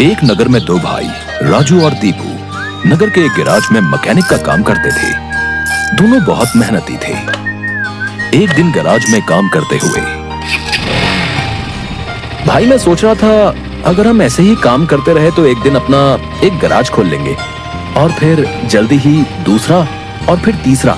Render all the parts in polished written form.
एक नगर में दो भाई राजू और दीपू नगर के एक गैराज में मैकेनिक का काम करते थे। दोनों बहुत मेहनती थे। एक दिन गैराज में काम करते हुए, भाई मैं सोच रहा था अगर हम ऐसे ही काम करते रहे तो एक दिन अपना एक गैराज खोल लेंगे और फिर जल्दी ही दूसरा और फिर तीसरा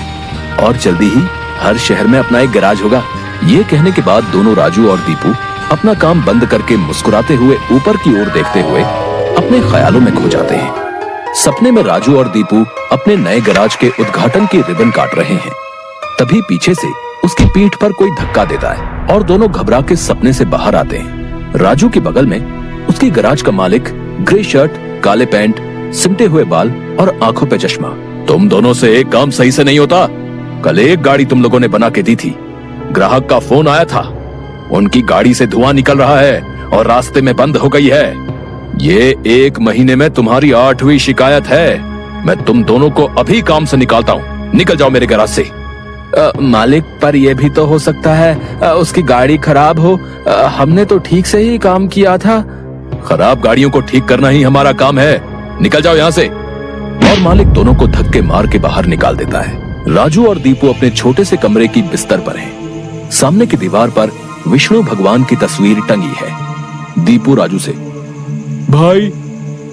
और जल्दी ही हर शहर में अपना एक गैराज होगा। ये कहने के बाद दोनों राजू और दीपू अपना काम बंद करके मुस्कुराते हुए ऊपर की ओर देखते हुए अपने ख्यालों में खो जाते हैं। सपने में राजू और दीपू अपने नए गैराज के उद्घाटन की रिबन काट रहे हैं। तभी पीछे से उसकी पीठ पर कोई धक्का देता है और दोनों घबरा के सपने से बाहर आते हैं। राजू के बगल में उसकी गैराज का मालिक, ग्रे शर्ट, काले पैंट, सिमटे हुए बाल और आंखों पे चश्मा। तुम दोनों से एक काम सही से नहीं होता। कल एक गाड़ी तुम लोगों ने बना के दी थी, ग्राहक का फोन आया था, उनकी गाड़ी से धुआं निकल रहा है और रास्ते में बंद हो गई है। ये 1 महीने में तुम्हारी 8वीं शिकायत है। मैं तुम दोनों को अभी काम से निकालता हूँ। निकल जाओ मेरे गैराज से। मालिक, पर यह भी तो हो सकता है उसकी गाड़ी खराब हो। हमने तो ठीक से ही काम किया था। खराब गाड़ियों को ठीक करना ही हमारा काम है। निकल जाओ यहाँ से। और मालिक दोनों को धक्के मार के बाहर निकाल देता है। राजू और दीपू अपने छोटे से कमरे की बिस्तर पर हैं। सामने की दीवार पर विष्णु भगवान की तस्वीर टंगी है। दीपू राजू से, भाई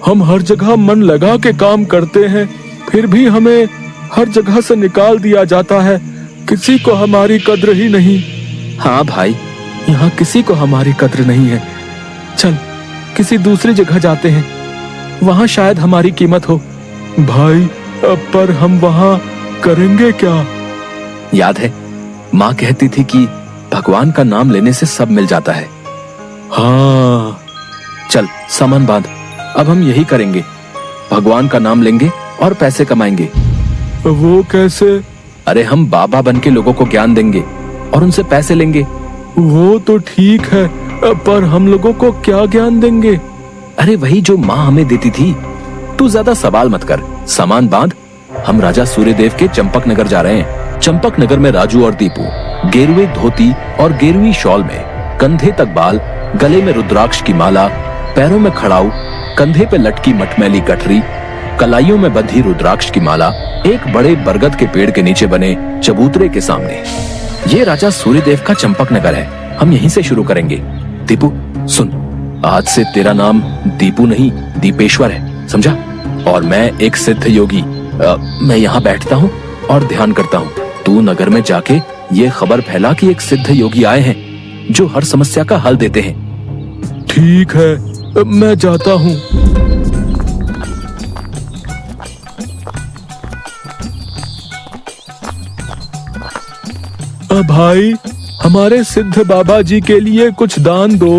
हम हर जगह मन लगा के काम करते हैं, फिर भी हमें हर जगह से निकाल दिया जाता है। किसी को हमारी कद्र ही नहीं। हाँ भाई, यहाँ किसी को हमारी कद्र नहीं है। चल किसी दूसरी जगह जाते हैं, वहाँ शायद हमारी कीमत हो। भाई पर हम वहाँ करेंगे क्या? याद है माँ कहती थी कि भगवान का नाम लेने से सब मिल जाता है। हाँ चल सामान बांध, अब हम यही करेंगे। भगवान का नाम लेंगे और पैसे कमाएंगे। वो कैसे? अरे हम बाबा बन के लोगों को ज्ञान देंगे और उनसे पैसे लेंगे। वो तो ठीक है, पर हम लोगों को क्या ज्ञान देंगे? अरे वही जो माँ हमें देती थी। तू ज्यादा सवाल मत कर, सामान बांध। हम राजा सूर्यदेव के चंपक नगर जा रहे हैं। चंपक नगर में राजू और दीपू गेरुए धोती और गेरुई शॉल में, कंधे तक बाल, गले में रुद्राक्ष की माला, पैरों में खड़ाऊ, कंधे पे लटकी मटमैली गठरी, कलाइयों में बंधी रुद्राक्ष की माला, एक बड़े बरगद के पेड़ के नीचे बने चबूतरे के सामने। ये राजा सूर्यदेव का चंपक नगर है। हम यहीं से शुरू करेंगे। दीपू सुन, आज से तेरा नाम दीपू नहीं दीपेश्वर है, समझा? और मैं एक सिद्ध योगी। मैं यहाँ बैठता हूँ और ध्यान करता हूँ। तू नगर में जाके ये खबर फैला कि एक सिद्ध योगी आए हैं जो हर समस्या का हल देते हैं। ठीक है, मैं जाता हूँ। भाई हमारे सिद्ध बाबा जी के लिए कुछ दान दो।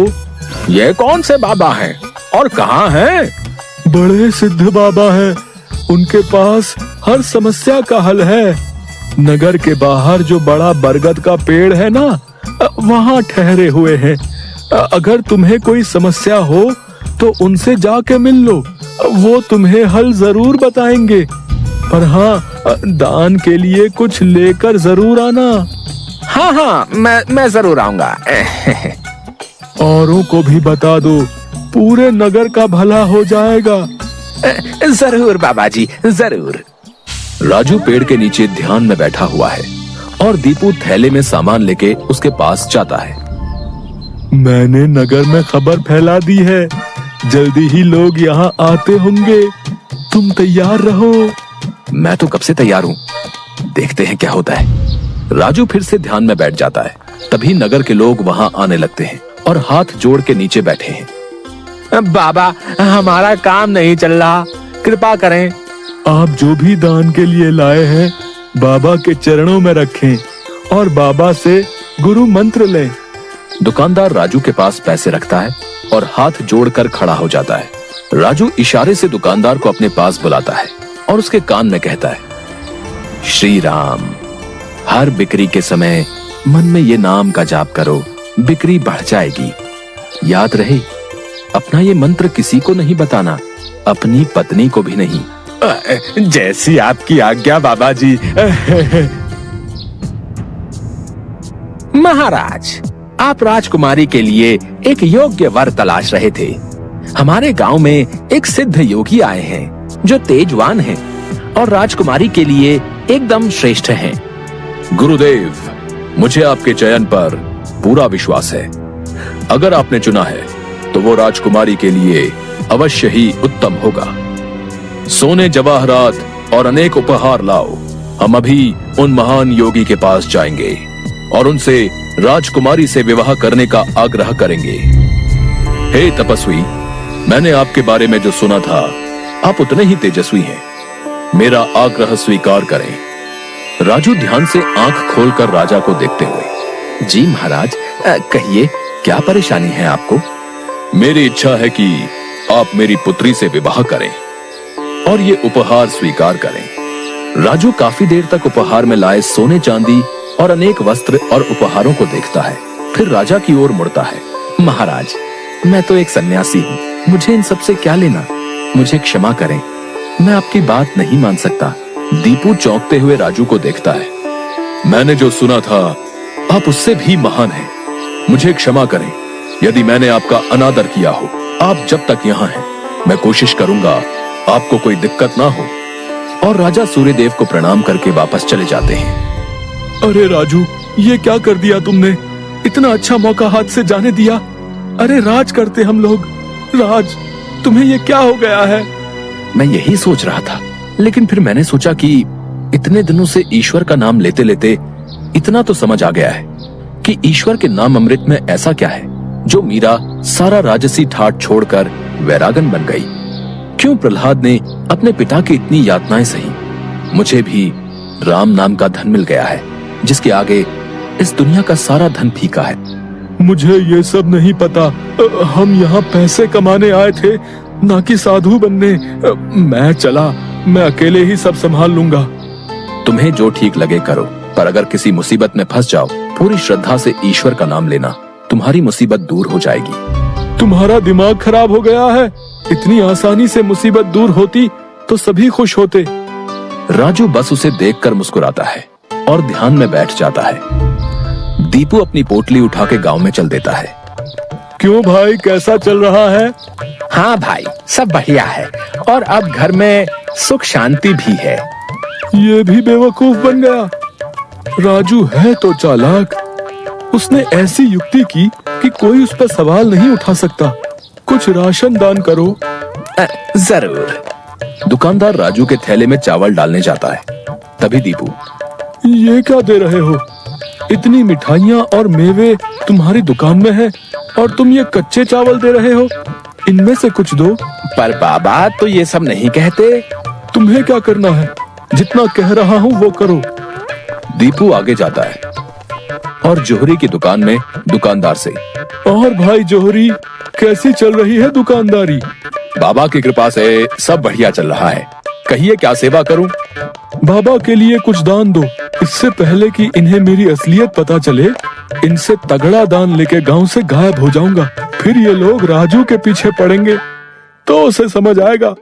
ये कौन से बाबा हैं और कहाँ हैं? बड़े सिद्ध बाबा हैं, उनके पास हर समस्या का हल है। नगर के बाहर जो बड़ा बरगद का पेड़ है ना, वहाँ ठहरे हुए हैं। अगर तुम्हें कोई समस्या हो तो उनसे जाके मिल लो, वो तुम्हें हल जरूर बताएंगे। पर हाँ, दान के लिए कुछ लेकर जरूर आना। हाँ, मैं जरूर आऊंगा। औरों को भी बता दो, पूरे नगर का भला हो जाएगा। जरूर बाबा जी, जरूर। राजू पेड़ के नीचे ध्यान में बैठा हुआ है और दीपू थैले में सामान लेके उसके पास जाता है। मैंने नगर में खबर फैला दी है, जल्दी ही लोग यहाँ आते होंगे। तुम तैयार रहो। मैं तो कब से तैयार हूँ, देखते हैं क्या होता है। राजू फिर से ध्यान में बैठ जाता है। तभी नगर के लोग वहाँ आने लगते हैं और हाथ जोड़ के नीचे बैठे हैं। बाबा, हमारा काम नहीं चल रहा, कृपा करें। आप जो भी दान के लिए लाए हैं बाबा के चरणों में रखें और बाबा से गुरु मंत्र लें। दुकानदार राजू के पास पैसे रखता है और हाथ जोड़कर खड़ा हो जाता है। राजू इशारे से दुकानदार को अपने पास बुलाता है और उसके कान में कहता है, श्री राम। हर बिक्री के समय मन में ये नाम का जाप करो, बिक्री बढ़ जाएगी। याद रहे, अपना ये मंत्र किसी को नहीं बताना, अपनी पत्नी को भी नहीं। जैसी आपकी आज्ञा बाबा जी। महाराज, आप राजकुमारी के लिए एक योग्य वर तलाश रहे थे। हमारे गांव में एक सिद्ध योगी आए हैं जो तेजवान हैं और राजकुमारी के लिए एकदम श्रेष्ठ हैं। गुरुदेव, मुझे आपके चयन पर पूरा विश्वास है। अगर आपने चुना है तो वो राजकुमारी के लिए अवश्य ही उत्तम होगा। सोने, जवाहरात और अनेक उपहार लाओ। हम अभी उन महान योगी के पास जाएंगे और उनसे राजकुमारी से विवाह करने का आग्रह करेंगे। हे तपस्वी, मैंने आपके बारे में जो सुना था, आप उतने ही तेजस्वी हैं। मेरा आग्रह स्वीकार करें। राजू ध्यान से आंख खोलकर राजा को देखते हुए, जी महाराज, कहिए क्या परेशानी है आपको? मेरी इच्छा है कि आप मेरी पुत्री से विवाह करें और ये उपहार स्वीकार करें। राजू काफी देर तक उपहार में लाए सोने, चांदी और अनेक वस्त्र और उपहारों को देखता है, फिर राजा की ओर मुड़ता है। महाराज, मैं तो एक सन्यासी हूँ, मुझे इन सब से क्या लेना? मुझे क्षमा करें, मैं आपकी बात नहीं मान सकता। दीपू चौंकते हुए राजू को देखता है। मैंने जो सुना था, आप उससे भी महान हैं। मुझे क्षमा करें यदि मैंने आपका अनादर किया हो। आप जब तक यहाँ हैं, मैं कोशिश करूंगा आपको कोई दिक्कत ना हो। और राजा सूर्यदेव को प्रणाम करके वापस चले जाते हैं। अरे राजू, ये क्या कर दिया तुमने? इतना अच्छा मौका हाथ से जाने दिया। अरे राज करते हम लोग। राज, तुम्हें ये क्या हो गया है? मैं यही सोच रहा था, लेकिन फिर मैंने सोचा कि इतने दिनों से ईश्वर का नाम लेते लेते इतना तो समझ आ गया है कि ईश्वर के नाम अमृत में ऐसा क्या है जो मीरा सारा राजसी ठाट छोड़कर वैरागन बन गई। क्यों प्रहलाद ने अपने पिता की इतनी यातनाएं सही? मुझे भी राम नाम का धन मिल गया है जिसके आगे इस दुनिया का सारा धन फीका है। मुझे ये सब नहीं पता। हम यहाँ पैसे कमाने आए थे, ना कि साधु बनने। मैं चला, मैं अकेले ही सब संभाल लूंगा। तुम्हें जो ठीक लगे करो, पर अगर किसी मुसीबत में फंस जाओ, पूरी श्रद्धा से ईश्वर का नाम लेना, तुम्हारी मुसीबत दूर हो जाएगी। तुम्हारा दिमाग खराब हो गया है? इतनी आसानी से मुसीबत दूर होती तो सभी खुश होते। राजू बस उसे देखकर मुस्कुराता है और ध्यान में बैठ जाता है। दीपू अपनी पोटली उठा के गांव में चल देता है। क्यों भाई, कैसा चल रहा है? हाँ भाई, सब बढ़िया है और अब घर में सुख शांति भी है। ये भी बेवकूफ बन गया। राजू है तो चालाक। उसने ऐसी युक्ति की कि कोई उस पर सवाल नहीं उठा सकता। कुछ राशन दान करो। जरूर। दुकानदार राजू के थैले में चावल डालने जाता है। तभी दीपू, ये क्या दे रहे हो? इतनी मिठाइयाँ और मेवे तुम्हारी दुकान में है और तुम ये कच्चे चावल दे रहे हो? इनमें से कुछ दो। पर बाबा तो ये सब नहीं कहते। तुम्हें क्या करना है? जितना कह रहा हूँ वो करो। दीपू आगे जाता है और जोहरी की दुकान में दुकानदार से, और भाई जोहरी, कैसी चल रही है दुकानदारी? बाबा की कृपा से सब बढ़िया चल रहा है। कहिए क्या सेवा करूं? बाबा के लिए कुछ दान दो। इससे पहले कि इन्हें मेरी असलियत पता चले, इनसे तगड़ा दान लेके गांव से गायब हो जाऊंगा। फिर ये लोग राजू के पीछे पड़ेंगे तो उसे समझ आएगा।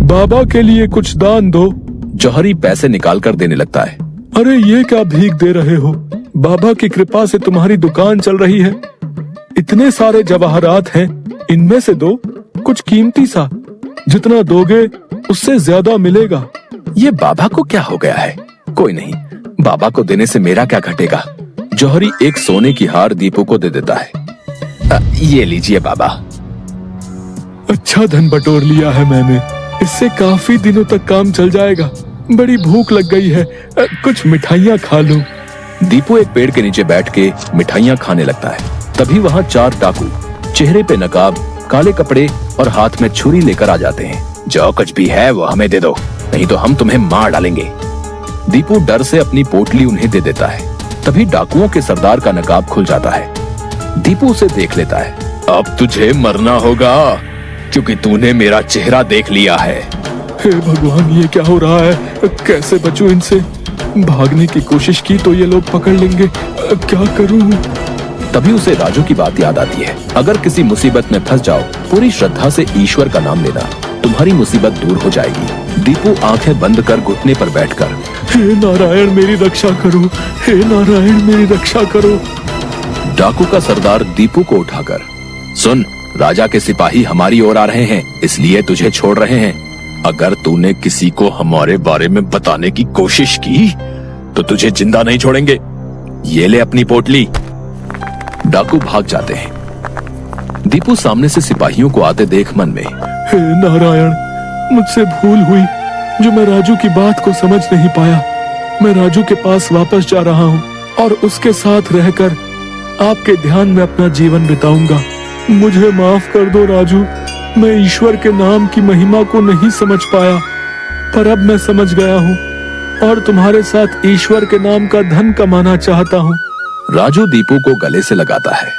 बाबा के लिए कुछ दान दो। जौहरी पैसे निकाल कर देने लगता है। अरे ये क्या भीख दे रहे हो? बाबा की कृपा से तुम्हारी दुकान चल रही है। इतने सारे जवाहरात हैं, इनमें से दो, कुछ कीमती सा। जितना दोगे उससे ज्यादा मिलेगा। ये बाबा को क्या हो गया है? कोई नहीं, बाबा को देने से मेरा क्या घटेगा। जौहरी एक सोने की हार दीपू को दे देता है। ये लीजिए बाबा। अच्छा धन बटोर लिया है मैंने। इससे काफी दिनों तक काम चल जाएगा। बड़ी भूख लग गई है, कुछ मिठाइयाँ खा लूं। दीपू एक पेड़ के नीचे बैठ के मिठाइयाँ खाने लगता है। तभी वहाँ 4 डाकू, चेहरे पे नकाब, काले कपड़े और हाथ में छुरी लेकर आ जाते हैं। जो कुछ भी है वो हमें दे दो, नहीं तो हम तुम्हें मार डालेंगे। दीपू डर से अपनी पोटली उन्हें दे देता है। तभी डाकुओं के सरदार का नकाब खुल जाता है। दीपू उसे देख लेता है। अब तुझे मरना होगा क्योंकि तूने मेरा चेहरा देख लिया है। हे भगवान, ये क्या हो रहा है? कैसे बचूं इनसे? भागने की कोशिश की तो ये लोग पकड़ लेंगे। क्या करूं? तभी उसे राजू की बात याद आती है। अगर किसी मुसीबत में फंस जाओ, पूरी श्रद्धा से ईश्वर का नाम लेना, तुम्हारी मुसीबत दूर हो जाएगी। दीपू आंखें बंद कर घुटने पर बैठकर, हे नारायण मेरी रक्षा करो, हे नारायण मेरी रक्षा करो। डाकू का सरदार दीपू को उठाकर, सुन, राजा के सिपाही हमारी ओर आ रहे हैं, इसलिए तुझे छोड़ रहे हैं। अगर तूने किसी को हमारे बारे में बताने की कोशिश की तो तुझे जिंदा नहीं छोड़ेंगे। ये ले अपनी पोटली। डाकू भाग जाते हैं। दीपू सामने से सिपाहियों को आते देख मन में, हे नारायण, मुझसे भूल हुई जो मैं राजू की बात को समझ नहीं पाया। मैं राजू के पास वापस जा रहा हूँ और उसके साथ रहकर आपके ध्यान में अपना जीवन बिताऊंगा। मुझे माफ कर दो राजू, मैं ईश्वर के नाम की महिमा को नहीं समझ पाया, पर अब मैं समझ गया हूँ और तुम्हारे साथ ईश्वर के नाम का धन कमाना चाहता हूँ। राजू दीपू को गले से लगाता है